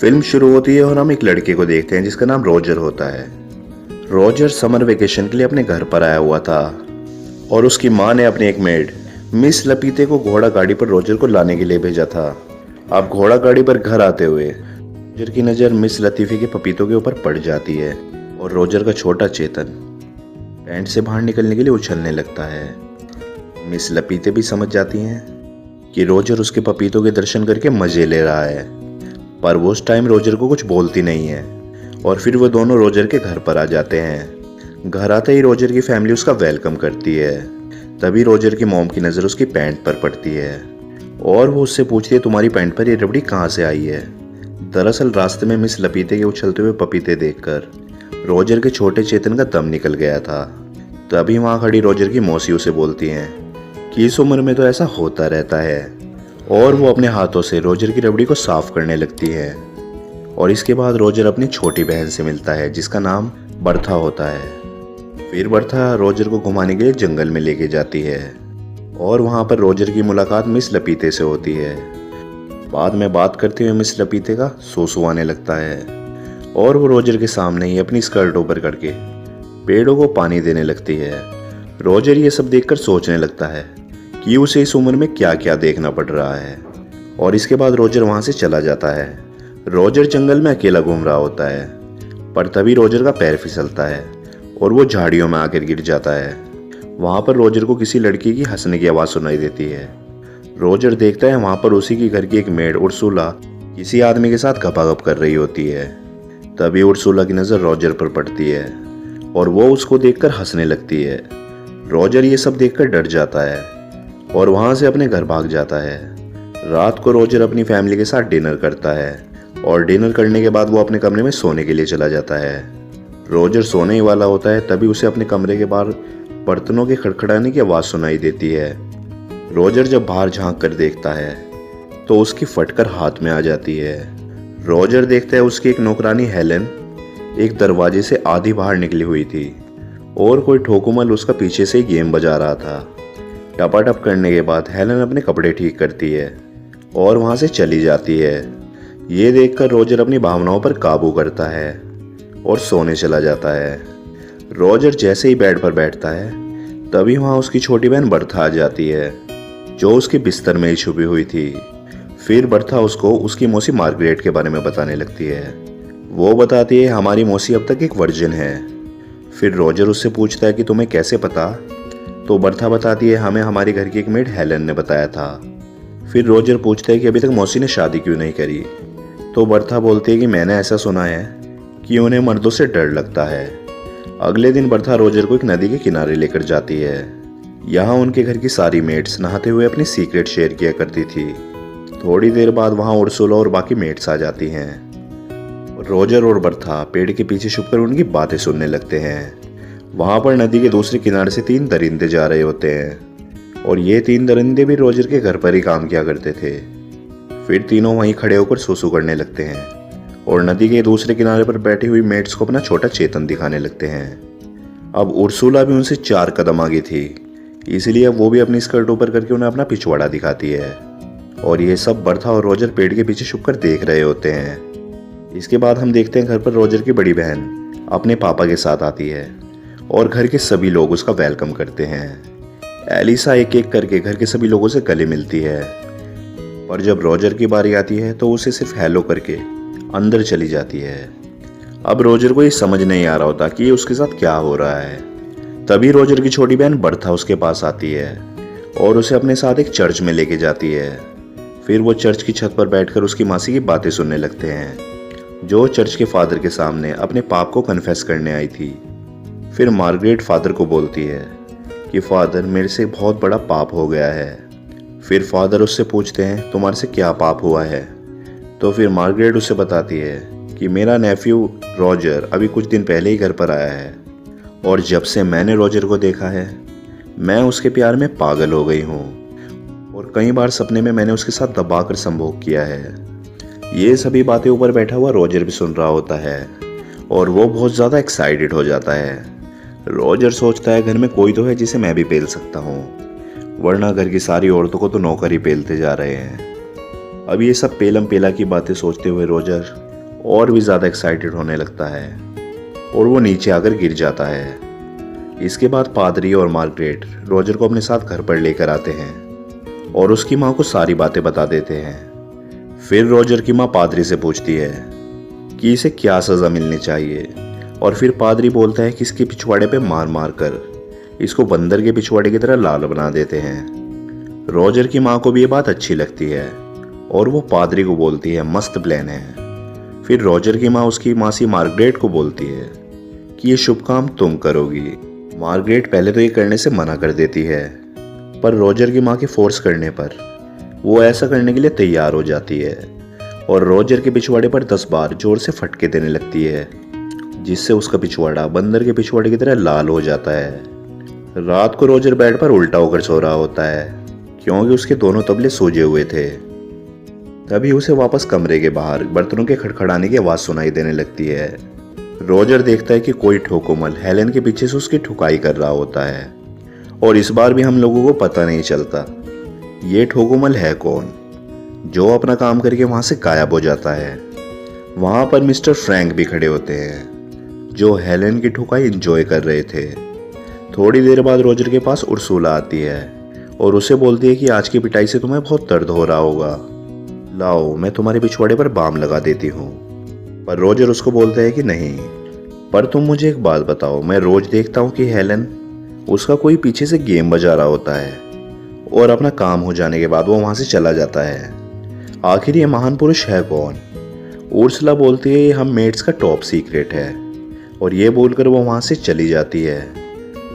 Film शुरू होती है और हम एक लड़के को देखते हैं जिसका नाम रोजर होता है। रोजर समर वेकेशन के लिए अपने घर पर आया हुआ था और उसकी माँ ने अपनी एक मेड मिस लपीते को घोड़ा गाड़ी पर रोजर को लाने के लिए भेजा था। अब घोड़ा गाड़ी पर घर आते हुए रोजर की नज़र मिस लतीफ़ी के पपीतों के ऊपर पड़ जाती है और रोजर का छोटा चेतन टेंट से बाहर निकलने के लिए उछलने लगता है। मिस लपीते भी समझ जाती हैं कि रोजर उसके पपीतों के दर्शन करके मज़े ले रहा है, पर वो उस टाइम रोजर को कुछ बोलती नहीं है और फिर वो दोनों रोजर के घर पर आ जाते हैं। घर आते ही रोजर की फैमिली उसका वेलकम करती है। तभी रोजर की मॉम की नज़र उसकी पैंट पर पड़ती है और वो उससे पूछती है, तुम्हारी पैंट पर ये रबड़ी कहाँ से आई है। दरअसल रास्ते में मिस लपीते के उछलते हुए पपीते देखकर रोजर के छोटे चेतन का दम निकल गया था। तभी वहाँ खड़ी रोजर की मौसी उसे बोलती हैं कि इस उम्र में तो ऐसा होता रहता है, और वो अपने हाथों से रोजर की रबड़ी को साफ करने लगती है। और इसके बाद रोजर अपनी छोटी बहन से मिलता है जिसका नाम बर्था होता है। फिर बर्था रोजर को घुमाने के लिए जंगल में लेके जाती है और वहाँ पर रोजर की मुलाकात मिस लपीते से होती है। बाद में बात करते हुए मिस लपीते का सूसू आने लगता है और वो रोजर के सामने ही अपनी स्कर्ट ऊपर करके पेड़ों को पानी देने लगती है। रोजर ये सब देखकर सोचने लगता है कि उसे इस उम्र में क्या क्या देखना पड़ रहा है, और इसके बाद रोजर वहाँ से चला जाता है। रोजर जंगल में अकेला घूम रहा होता है, पर तभी रोजर का पैर फिसलता है और वो झाड़ियों में आकर गिर जाता है। वहाँ पर रोजर को किसी लड़की की हंसने की आवाज़ सुनाई देती है। रोजर देखता है वहाँ पर उसी की घर की एक मेड उर्सुला किसी आदमी के साथ गपागप कर रही होती है। तभी उर्सुला की नज़र रोजर पर पड़ती है और वो उसको देखकर हंसने लगती है। रोजर ये सब देखकर डर जाता है और वहाँ से अपने घर भाग जाता है। रात को रोजर अपनी फैमिली के साथ डिनर करता है और डिनर करने के बाद वो अपने कमरे में सोने के लिए चला जाता है। रोजर सोने ही वाला होता है, तभी उसे अपने कमरे के बाहर बर्तनों के खड़खड़ाने की आवाज़ सुनाई देती है। रोजर जब बाहर झांक कर देखता है तो उसकी फटकर हाथ में आ जाती है। रोजर देखता है उसकी एक नौकरानी हेलन एक दरवाजे से आधी बाहर निकली हुई थी और कोई ठोकुमल उसका पीछे से ही गेम बजा रहा था। टपाटप करने के बाद हेलन अपने कपड़े ठीक करती है और वहाँ से चली जाती है। ये देखकर रोजर अपनी भावनाओं पर काबू करता है और सोने चला जाता है। रोजर जैसे ही बेड पर बैठता है तभी वहाँ उसकी छोटी बहन बर्था आ जाती है जो उसके बिस्तर में ही छुपी हुई थी। फिर बर्था उसको उसकी मौसी मार्गरेट के बारे में बताने लगती है। वो बताती है हमारी मौसी अब तक एक वर्जिन है। फिर रोजर उससे पूछता है कि तुम्हें कैसे पता। तो बर्था बताती है हमें हमारे घर की एक मेड हेलन ने बताया था। फिर रोजर पूछता है कि अभी तक मौसी ने शादी क्यों नहीं करी। तो बर्था बोलती है कि मैंने ऐसा सुना है कि उन्हें मर्दों से डर लगता है। अगले दिन बर्था रोजर को एक नदी के किनारे लेकर जाती है। यहाँ उनके घर की सारी मेड्स नहाते हुए अपनी सीक्रेट शेयर किया करती थी। थोड़ी देर बाद वहाँ उर्सुला और बाकी मेड्स आ जाती हैं। रोजर और बर्था पेड़ के पीछे छुपकर उनकी बातें सुनने लगते हैं। वहाँ पर नदी के दूसरे किनारे से 3 दरिंदे जा रहे होते हैं और ये 3 दरिंदे भी रोजर के घर पर ही काम किया करते थे। फिर तीनों वहीं खड़े होकर सूसू करने लगते हैं और नदी के दूसरे किनारे पर बैठी हुई मेड्स को अपना छोटा चेतन दिखाने लगते हैं। अब उर्सुला भी उनसे 4 कदम आगे थी, इसलिए वो भी अपनी स्कर्ट ऊपर करके उन्हें अपना पिछवाड़ा दिखाती है और ये सब बर्था और रोजर पेड़ के पीछे छुपकर देख रहे होते हैं। इसके बाद हम देखते हैं घर पर रोजर की बड़ी बहन अपने पापा के साथ आती है और घर के सभी लोग उसका वेलकम करते हैं। एलिसा एक एक करके घर के सभी लोगों से गले मिलती है, पर जब रोजर की बारी आती है तो उसे सिर्फ हेलो करके अंदर चली जाती है। अब रोजर को ये समझ नहीं आ रहा होता कि ये उसके साथ क्या हो रहा है। तभी रोजर की छोटी बहन बर्था उसके पास आती है और उसे अपने साथ एक चर्च में लेके जाती है। फिर वो चर्च की छत पर बैठकर उसकी मासी की बातें सुनने लगते हैं जो चर्च के फादर के सामने अपने पाप को कन्फेस करने आई थी। फिर मार्गरेट फादर को बोलती है कि फादर मेरे से बहुत बड़ा पाप हो गया है। फिर फादर उससे पूछते हैं तुम्हारे से क्या पाप हुआ है। तो फिर मार्गरेट उसे बताती है कि मेरा नेफ्यू रोजर अभी कुछ दिन पहले ही घर पर आया है और जब से मैंने रोजर को देखा है मैं उसके प्यार में पागल हो गई हूँ और कई बार सपने में मैंने उसके साथ दबाकर संभोग किया है। ये सभी बातें ऊपर बैठा हुआ रोजर भी सुन रहा होता है और वो बहुत ज़्यादा एक्साइटेड हो जाता है। रोजर सोचता है घर में कोई तो है जिसे मैं भी पेल सकता हूँ, वरना घर की सारी औरतों को तो नौकर ही पेलते जा रहे हैं। अब ये सब पेलम पेला की बातें सोचते हुए रोजर और भी ज़्यादा एक्साइटेड होने लगता है और वो नीचे आकर गिर जाता है। इसके बाद पादरी और मार्गरेट रोजर को अपने साथ घर पर लेकर आते हैं और उसकी माँ को सारी बातें बता देते हैं। फिर रोजर की माँ पादरी से पूछती है कि इसे क्या सज़ा मिलनी चाहिए और फिर पादरी बोलता है कि इसके पिछवाड़े पे मार मार कर इसको बंदर के पिछवाड़े की तरह लाल बना देते हैं। रोजर की माँ को भी ये बात अच्छी लगती है और वो पादरी को बोलती है मस्त प्लान है। फिर रोजर की माँ उसकी मासी मार्गरेट को बोलती है कि ये शुभ काम तुम करोगी। मार्गरेट पहले तो ये करने से मना कर देती है, पर रोजर की माँ के फोर्स करने पर वो ऐसा करने के लिए तैयार हो जाती है और रोजर के पिछवाड़े पर 10 बार जोर से फटके देने लगती है, जिससे उसका पिछवाड़ा बंदर के पिछवाड़े की तरह लाल हो जाता है। रात को रोजर बेड पर उल्टा होकर सो रहा होता है क्योंकि उसके दोनों तबले सूजे हुए थे। तभी उसे वापस कमरे के बाहर बर्तनों के खड़खड़ाने की आवाज़ सुनाई देने लगती है। रोजर देखता है कि कोई ठोकोमल हेलेन के पीछे से उसकी ठुकाई कर रहा होता है और इस बार भी हम लोगों को पता नहीं चलता ये ठोकोमल है कौन, जो अपना काम करके वहां से गायब हो जाता है। वहां पर मिस्टर फ्रैंक भी खड़े होते हैं जो हेलेन की ठुकाई एंजॉय कर रहे थे। थोड़ी देर बाद रोजर के पास उर्सुला आती है और उसे बोलती है कि आज की पिटाई से तुम्हें बहुत दर्द हो रहा होगा, लाओ मैं तुम्हारे पिछवाड़े पर बाम लगा देती हूँ। पर रोजर उसको बोलता है कि नहीं, पर तुम मुझे एक बात बताओ, मैं रोज देखता हूँ कि हेलेन उसका कोई पीछे से गेम बजा रहा होता है और अपना काम हो जाने के बाद वो वहाँ से चला जाता है। आखिर ये महान पुरुष है कौन? उर्सुला बोलती है ये हम मेड्स का टॉप सीक्रेट है और ये बोलकर वो वहाँ से चली जाती है।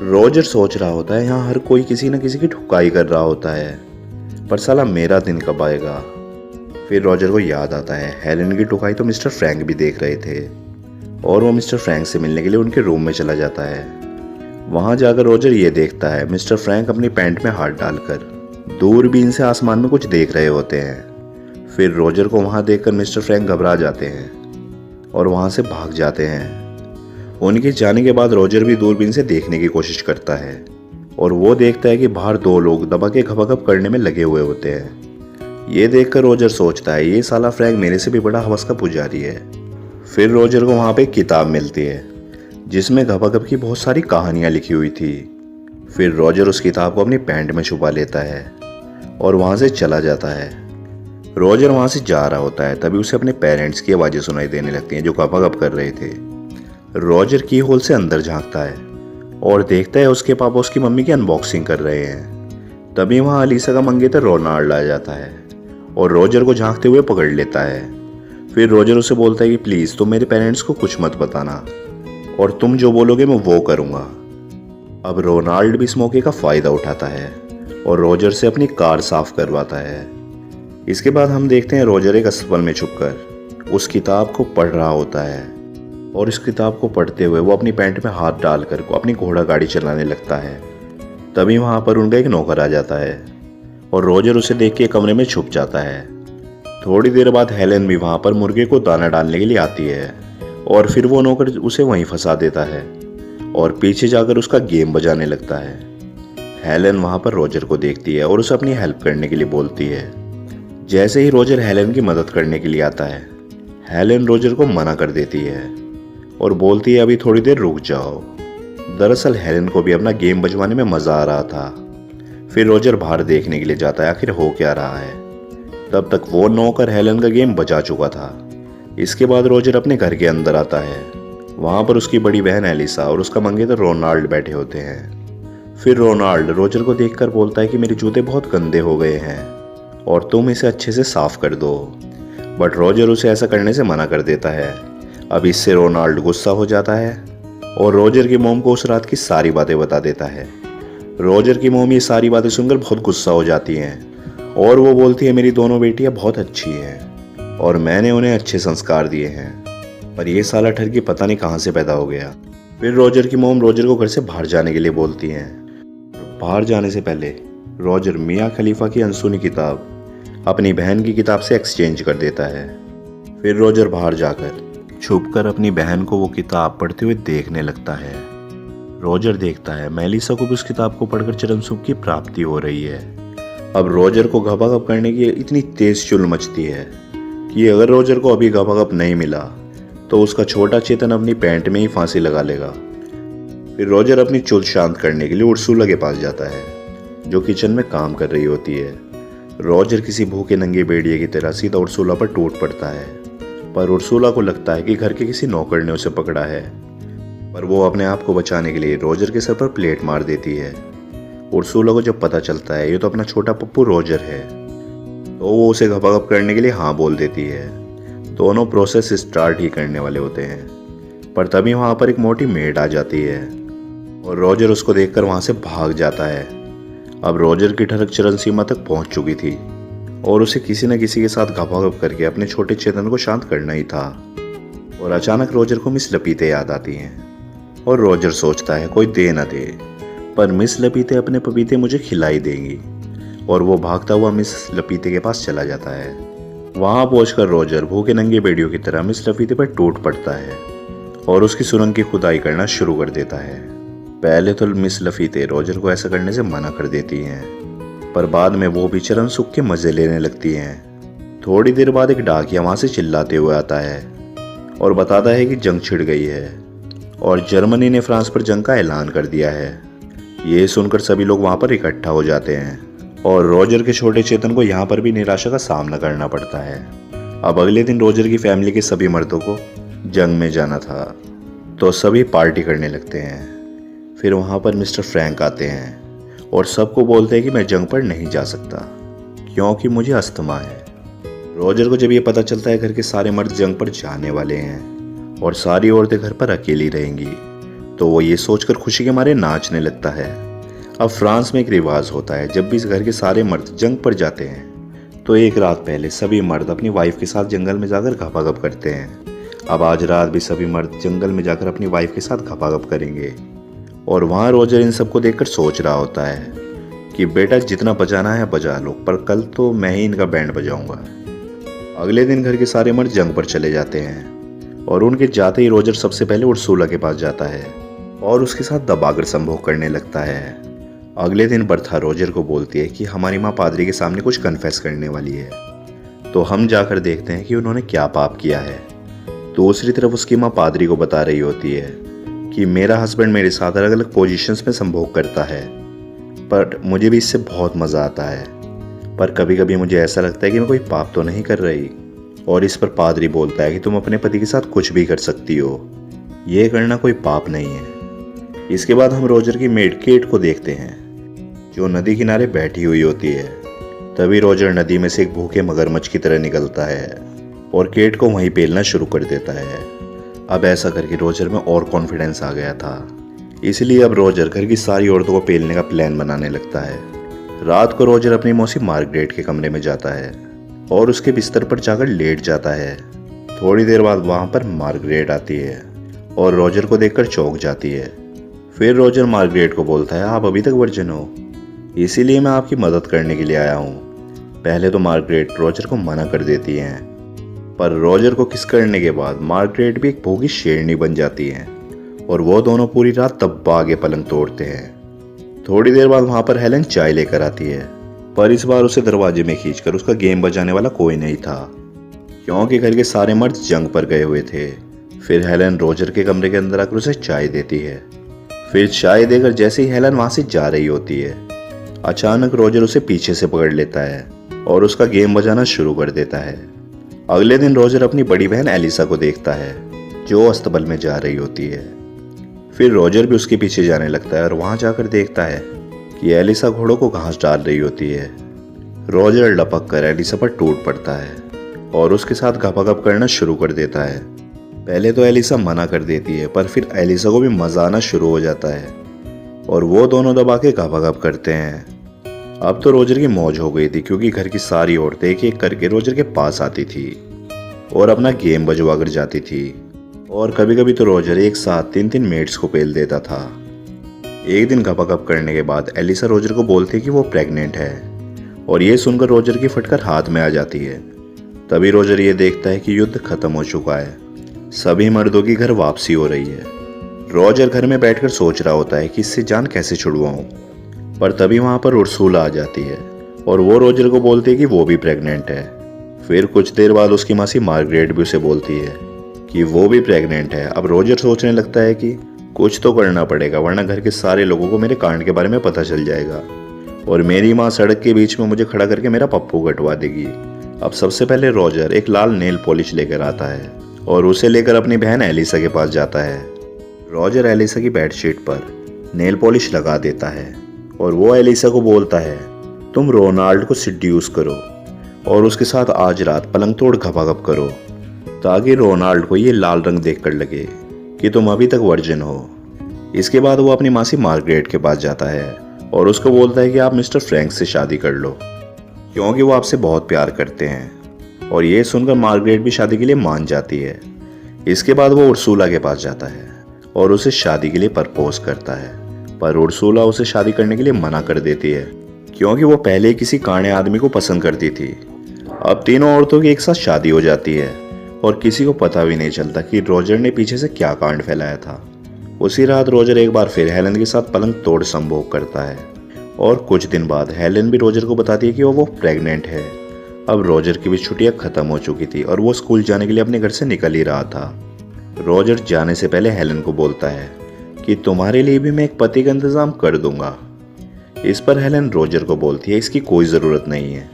रोजर सोच रहा होता है यहाँ हर कोई किसी न किसी की ठुकाई कर रहा होता है, पर साला मेरा दिन कब आएगा। फिर रोजर को याद आता है हेलेन की ठुकाई तो मिस्टर फ्रैंक भी देख रहे थे और वो मिस्टर फ्रैंक से मिलने के लिए उनके रूम में चला जाता है। वहां जाकर रोजर ये देखता है मिस्टर फ्रैंक अपनी पैंट में हाथ डालकर दूरबीन से आसमान में कुछ देख रहे होते हैं। फिर रोजर को वहां देखकर मिस्टर फ्रैंक घबरा जाते हैं और वहां से भाग जाते हैं। उनके जाने के बाद रोजर भी दूरबीन से देखने की कोशिश करता है और वो देखता है कि बाहर 2 लोग दबा के खपाखप करने में लगे हुए होते हैं। ये देखकर रोजर सोचता है ये साला फ्रैंक मेरे से भी बड़ा हवस का पुजारी है। फिर रोजर को वहाँ पे एक किताब मिलती है जिसमें गपागप की बहुत सारी कहानियाँ लिखी हुई थी। फिर रोजर उस किताब को अपनी पैंट में छुपा लेता है और वहाँ से चला जाता है। रोजर वहाँ से जा रहा होता है तभी उसे अपने पेरेंट्स की आवाज़ें सुनाई देने लगती हैं जो गपागप कर रहे थे। रोजर की होल से अंदर झांकता है और देखता है उसके पापा उसकी मम्मी की अनबॉक्सिंग कर रहे हैं। तभी वहाँ अलीसा का मंगेतर रोनाल्ड आ जाता है और रोजर को झांकते हुए पकड़ लेता है। फिर रोजर उसे बोलता है कि प्लीज़ तुम मेरे पेरेंट्स को कुछ मत बताना और तुम जो बोलोगे मैं वो करूँगा। अब रोनाल्ड भी इस मौके का फ़ायदा उठाता है और रोजर से अपनी कार साफ करवाता है। इसके बाद हम देखते हैं रोजर एक अस्पताल में छुपकर उस किताब को पढ़ रहा होता है और इस किताब को पढ़ते हुए वो अपनी पैंट में हाथ डालकर अपनी घोड़ा गाड़ी चलाने लगता है। तभी वहाँ पर उनका एक नौकर आ जाता है और रोजर उसे देख के कमरे में छुप जाता है। थोड़ी देर बाद हेलेन भी वहाँ पर मुर्गे को दाना डालने के लिए आती है और फिर वो नौकर उसे वहीं फंसा देता है और पीछे जाकर उसका गेम बजाने लगता है। हेलेन वहाँ पर रोजर को देखती है और उसे अपनी हेल्प करने के लिए बोलती है। जैसे ही रोजर हेलेन की मदद करने के लिए आता है, हेलेन रोजर को मना कर देती है और बोलती है अभी थोड़ी देर रुक जाओ। दरअसल हेलेन को भी अपना गेम बजवाने में मज़ा आ रहा था। फिर रोजर बाहर देखने के लिए जाता है आखिर हो क्या रहा है। तब तक वो नौकर हेलेन का गेम बजा चुका था। इसके बाद रोजर अपने घर के अंदर आता है। वहाँ पर उसकी बड़ी बहन एलिसा और उसका मंगेतर रोनाल्ड बैठे होते हैं। फिर रोनाल्ड रोजर को देखकर बोलता है कि मेरे जूते बहुत गंदे हो गए हैं और तुम इसे अच्छे से साफ कर दो। बट रोजर उसे ऐसा करने से मना कर देता है। अब इससे रोनाल्ड गुस्सा हो जाता है और रोजर की मोम को उस रात की सारी बातें बता देता है। रोजर की मोम ये सारी बातें सुनकर बहुत गुस्सा हो जाती हैं और वो बोलती है मेरी दोनों बेटियां बहुत अच्छी हैं और मैंने उन्हें अच्छे संस्कार दिए हैं, पर ये साला ठरकी पता नहीं कहाँ से पैदा हो गया। फिर रोजर की मोम रोजर को घर से बाहर जाने के लिए बोलती हैं। बाहर जाने से पहले रोजर मियाँ खलीफा की अनसुनी किताब अपनी बहन की किताब से एक्सचेंज कर देता है। फिर रोजर बाहर जाकर छुपकर अपनी बहन को वो किताब पढ़ते हुए देखने लगता है। रोजर देखता है मेलिसा को भी उस किताब को पढ़कर चरम सुख की प्राप्ति हो रही है। अब रोजर को घपाघप करने की इतनी तेज चुल मचती है कि अगर रोजर को अभी घपाघप नहीं मिला तो उसका छोटा चेतन अपनी पैंट में ही फांसी लगा लेगा। फिर रोजर अपनी चुल शांत करने के लिए उर्सुला के पास जाता है, जो किचन में काम कर रही होती है। रोजर किसी भूखे नंगे भेड़िए की तरह सीधा उर्सुला पर टूट पड़ता है, पर उर्सुला को लगता है कि घर के किसी नौकर ने उसे पकड़ा है, पर वो अपने आप को बचाने के लिए रोजर के सर पर प्लेट मार देती है। उर्सुला को जब पता चलता है ये तो अपना छोटा पप्पू रोजर है, तो वो उसे घपाघप करने के लिए हाँ बोल देती है। दोनों प्रोसेस स्टार्ट ही करने वाले होते हैं, पर तभी वहाँ पर एक मोटी मेड आ जाती है और रोजर उसको देखकर वहाँ से भाग जाता है। अब रोजर की ठरक चरम सीमा तक पहुँच चुकी थी और उसे किसी न किसी के साथ घपाघप करके अपने छोटे चेतन को शांत करना ही था। और अचानक रोजर को मिस लपीते याद आती हैं और रोजर सोचता है कोई दे न दे, पर मिस लपीते अपने पपीते मुझे खिलाई देंगी, और वो भागता हुआ मिस लपीते के पास चला जाता है। वहाँ पहुंचकर रोजर भूखे नंगे बेड़ियों की तरह मिस लपीते पर टूट पड़ता है और उसकी सुरंग की खुदाई करना शुरू कर देता है। पहले तो मिस लपीते रोजर को ऐसा करने से मना कर देती हैं, पर बाद में वो भी चरम सुख के मजे लेने लगती हैं। थोड़ी देर बाद एक डाकिया वहाँ से चिल्लाते हुए आता है और बताता है कि जंग छिड़ गई है और जर्मनी ने फ्रांस पर जंग का ऐलान कर दिया है। ये सुनकर सभी लोग वहाँ पर इकट्ठा हो जाते हैं और रोजर के छोटे चेतन को यहाँ पर भी निराशा का सामना करना पड़ता है। अब अगले दिन रोजर की फैमिली के सभी मर्दों को जंग में जाना था, तो सभी पार्टी करने लगते हैं। फिर वहाँ पर मिस्टर फ्रैंक आते हैं और सबको बोलते हैं कि मैं जंग पर नहीं जा सकता क्योंकि मुझे अस्थमा है। रोजर को जब ये पता चलता है घर के सारे मर्द जंग पर जाने वाले हैं और सारी औरतें घर पर अकेली रहेंगी, तो वो ये सोचकर खुशी के मारे नाचने लगता है। अब फ्रांस में एक रिवाज होता है, जब भी इस घर के सारे मर्द जंग पर जाते हैं तो एक रात पहले सभी मर्द अपनी वाइफ के साथ जंगल में जाकर घपाघप करते हैं। अब आज रात भी सभी मर्द जंगल में जाकर अपनी वाइफ के साथ घपाघप करेंगे और वहाँ रोजर इन सबको देखकर सोच रहा होता है कि बेटा जितना बजाना है बजा लो, पर कल तो मैं ही इनका बैंड बजाऊंगा। अगले दिन घर के सारे मर्द जंग पर चले जाते हैं और उनके जाते ही रोजर सबसे पहले उर्सुला के पास जाता है और उसके साथ दबाकर संभोग करने लगता है। अगले दिन बर्था रोजर को बोलती है कि हमारी माँ पादरी के सामने कुछ कन्फेस करने वाली है, तो हम जाकर देखते हैं कि उन्होंने क्या पाप किया है। दूसरी तरफ उसकी माँ पादरी को बता रही होती है कि मेरा हस्बैंड मेरे साथ अलग अलग पोजीशंस में संभोग करता है, पर मुझे भी इससे बहुत मज़ा आता है, पर कभी कभी मुझे ऐसा लगता है कि मैं कोई पाप तो नहीं कर रही। और इस पर पादरी बोलता है कि तुम अपने पति के साथ कुछ भी कर सकती हो, ये करना कोई पाप नहीं है। इसके बाद हम रोजर की मेड केट को देखते हैं जो नदी किनारे बैठी हुई होती है। तभी रोजर नदी में से एक भूखे मगरमच्छ की तरह निकलता है और केट को वहीं पेलना शुरू कर देता है। अब ऐसा करके रोजर में और कॉन्फिडेंस आ गया था, इसलिए अब रोजर घर की सारी औरतों को पेलने का प्लान बनाने लगता है। रात को रोजर अपनी मौसी मार्गरेट के कमरे में जाता है और उसके बिस्तर पर जाकर लेट जाता है। थोड़ी देर बाद वहाँ पर मार्गरेट आती है और रोजर को देखकर चौंक जाती है। फिर रोजर मार्गरेट को बोलता है आप अभी तक वर्जिन हो, इसीलिए मैं आपकी मदद करने के लिए आया हूँ। पहले तो मार्गरेट रोजर को मना कर देती हैं, पर रोजर को किस करने के बाद मार्गरेट भी एक भोगी शेरनी बन जाती है और वो दोनों पूरी रात दब्बा आगे पलंग तोड़ते हैं। थोड़ी देर बाद वहाँ पर हेलन चाय लेकर आती है, पर इस बार उसे दरवाजे में खींचकर उसका गेम बजाने वाला कोई नहीं था क्योंकि घर के सारे मर्द जंग पर गए हुए थे। फिर हेलन रोजर के कमरे के अंदर आकर उसे चाय देती है। फिर चाय देकर जैसे ही हेलन वहाँ से जा रही होती है, अचानक रोजर उसे पीछे से पकड़ लेता है और उसका गेम बजाना शुरू कर देता है। अगले दिन रोजर अपनी बड़ी बहन एलिसा को देखता है जो अस्तबल में जा रही होती है। फिर रोजर भी उसके पीछे जाने लगता है और वहां जाकर देखता है कि एलिसा घोड़ों को घास डाल रही होती है। रोजर लपक कर एलिसा पर टूट पड़ता है और उसके साथ घपाघप करना शुरू कर देता है। पहले तो एलिसा मना कर देती है, पर फिर एलिसा को भी मजा आना शुरू हो जाता है और वो दोनों दबा के घपाघप करते हैं। अब तो रोजर की मौज हो गई थी क्योंकि घर की सारी औरतें एक एक करके रोजर के पास आती थी और अपना गेम बजवा कर जाती थी। और कभी कभी तो रोजर एक साथ 3-3 मेड्स को पेल देता था। एक दिन घपाघप करने के बाद एलिसा रोजर को बोलती है कि वो प्रेग्नेंट है और ये सुनकर रोजर की फटकर हाथ में आ जाती है। तभी रोजर ये देखता है कि युद्ध खत्म हो चुका है, सभी मर्दों की घर वापसी हो रही है। रोजर घर में बैठकर सोच रहा होता है कि इससे जान कैसे छुड़वाऊं, पर तभी वहां पर उर्सुला आ जाती है और वो रोजर को बोलती है कि वो भी प्रेग्नेंट है। फिर कुछ देर बाद उसकी मासी मार्गरेट भी उसे बोलती है कि वो भी प्रेग्नेंट है। अब रोजर सोचने लगता है कि कुछ तो करना पड़ेगा, वरना घर के सारे लोगों को मेरे कांड के बारे में पता चल जाएगा और मेरी माँ सड़क के बीच में मुझे खड़ा करके मेरा पप्पू कटवा देगी। अब सबसे पहले रोजर एक लाल नेल पॉलिश लेकर आता है और उसे लेकर अपनी बहन एलिसा के पास जाता है। रोजर एलिसा की बेडशीट पर नेल पॉलिश लगा देता है और वो एलिसा को बोलता है, तुम रोनाल्ड को सिड्यूस करो और उसके साथ आज रात पलंग तोड़ घपाघप करो, ताकि रोनाल्ड को ये लाल रंग देखकर लगे कि तुम अभी तक वर्जिन हो। इसके बाद वो अपनी मासी मार्गरेट के पास जाता है और उसको बोलता है कि आप मिस्टर फ्रैंक से शादी कर लो, क्योंकि वो आपसे बहुत प्यार करते हैं। और ये सुनकर मार्गरेट भी शादी के लिए मान जाती है। इसके बाद वो उर्सुला के पास जाता है और उसे शादी के लिए प्रपोज करता है, पर उर्सुला उसे शादी करने के लिए मना कर देती है, क्योंकि वो पहले किसी काणे आदमी को पसंद करती थी। अब तीनों औरतों की एक साथ शादी हो जाती है और किसी को पता भी नहीं चलता कि रोजर ने पीछे से क्या कांड फैलाया था। उसी रात रोजर एक बार फिर हेलन के साथ पलंग तोड़ संभोग करता है और कुछ दिन बाद हेलन भी रोजर को बताती है कि वो प्रेग्नेंट है। अब रोजर की भी छुट्टियां खत्म हो चुकी थी और वो स्कूल जाने के लिए अपने घर से निकल ही रहा था। रोजर जाने से पहले हेलन को बोलता है कि तुम्हारे लिए भी मैं एक पति का इंतजाम कर दूंगा। इस पर हेलन रोजर को बोलती है, इसकी कोई ज़रूरत नहीं है,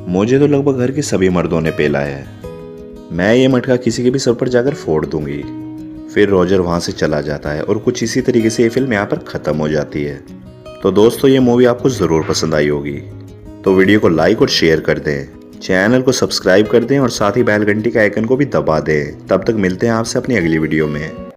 मुझे तो लगभग घर के सभी मर्दों ने पेला है, मैं ये मटका किसी के भी सर पर जाकर फोड़ दूंगी। फिर रोजर वहाँ से चला जाता है और कुछ इसी तरीके से ये फिल्म यहाँ पर ख़त्म हो जाती है। तो दोस्तों ये मूवी आपको ज़रूर पसंद आई होगी, तो वीडियो को लाइक और शेयर कर दें, चैनल को सब्सक्राइब कर दें और साथ ही बेल घंटी के आइकन को भी दबा दें। तब तक मिलते हैं आपसे अपनी अगली वीडियो में।